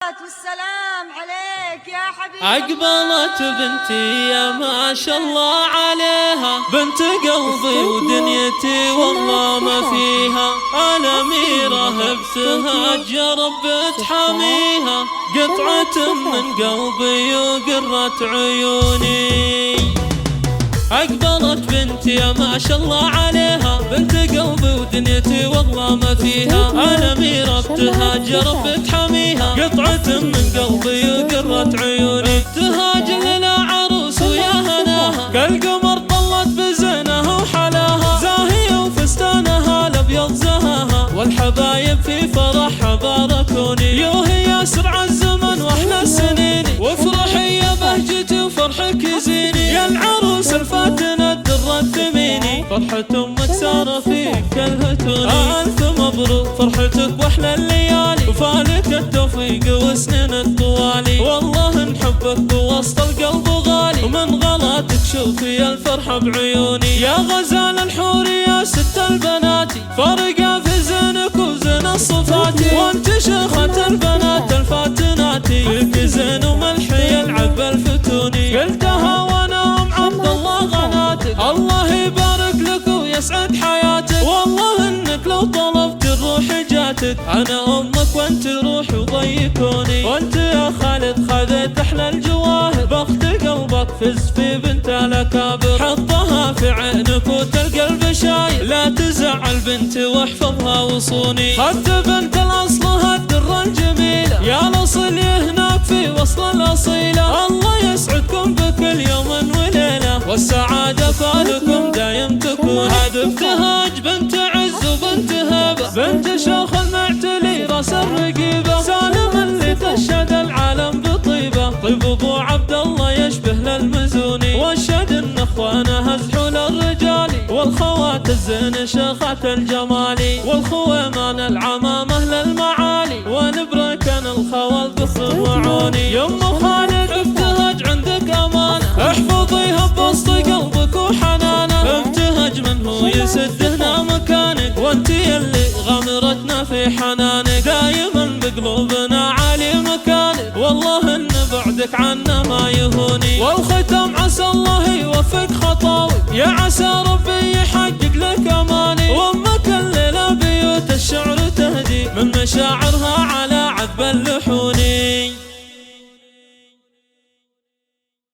والسلام عليك يا حبيبي. أقبلت بنتي يا ما شاء الله عليها، بنت قلبي ودنيتي والله ما فيها. الأميرة ابتهاج يا رب تحاميها، قطعة من قلبي وقرة عيوني. أقبلت بنتي يا ما شاء الله عليها، بنت قلبي ودنيتي والله ما فيها. الأميرة ابتهاج يا رب تحاميها، قطعة من قلبي وقرة عيوني. ابتهاج لنا عروس ويا هناها، كالقمر طلت بزينها وحلاها. زاهية وفستانها الأبيض زهاها، والحبايب في فرحها باركوني. يوهي يا سرع الزمن واحلى السنين، وافرحي يا بهجتي وفرحك يزيني. يا العروس الفاتنة الدرة الثميني، فرحة أمك سارة فيك كالهتوني. ألف مبروك فرحتك واحلى الليالي، وفالك التوفيق وسنين الطوالي. والله نحبك بوسط القلب غالي، ومن غلاتك شوفي الفرحة بعيوني. يا غزال الحور يا ست البنات، فرقة في زينك وزين الصفاتي. وانت شيخة البنات الفاتنات، فيك زين وملحي يلعب الفتوني. قلتها وانا ام عبد الله غناتك، الله يبارك لك ويسعد حياتك. والله انك لو طلبت الروح جاتك، انا امك وانت روح وضيكوني. وانت يا خالد خذيت احلى الجواهر، بخت قلبك فز في بنت الاكابر. حطها في عينك وتلقى البشاير، لا تزعل بنتي واحفظها وصوني. خدت بنت الاصل هالدره الجميله، يا الاصل هناك في وصل الاصيله. الله يسعدكم بكل يوم وليله، والسعاده فالكم دايم تكون. هذا ابتهاج بنت عز وبنت هبه، بنت شيخ المعتلي راس الرقيبه. سالم اللي تشهد العالم بطيبه، طيب ابو عبد الله يشبه للمزوني. واشهد ان اخوانه ازحول الرجال، والخوات الزين شيخات الجمالي. والخويمان العمامه للمعالي، ونبركن الخوال بخر وعوني. يم خالد ابتهاج عندك امانه، احفظيها بوسط قلبك وحنانه. ابتهاج من هو يسدنا مكانك، وانت يلي غمرتنا في حنانك. دايما بقلوبنا عالي مكانك، والله ان بعدك عنا ما يهوني. والختم عسى الله يوفق خطاوي، يا عسى ربي يحقق لك اماني. وامك الليله بيوت الشعر تهدي من مشاعر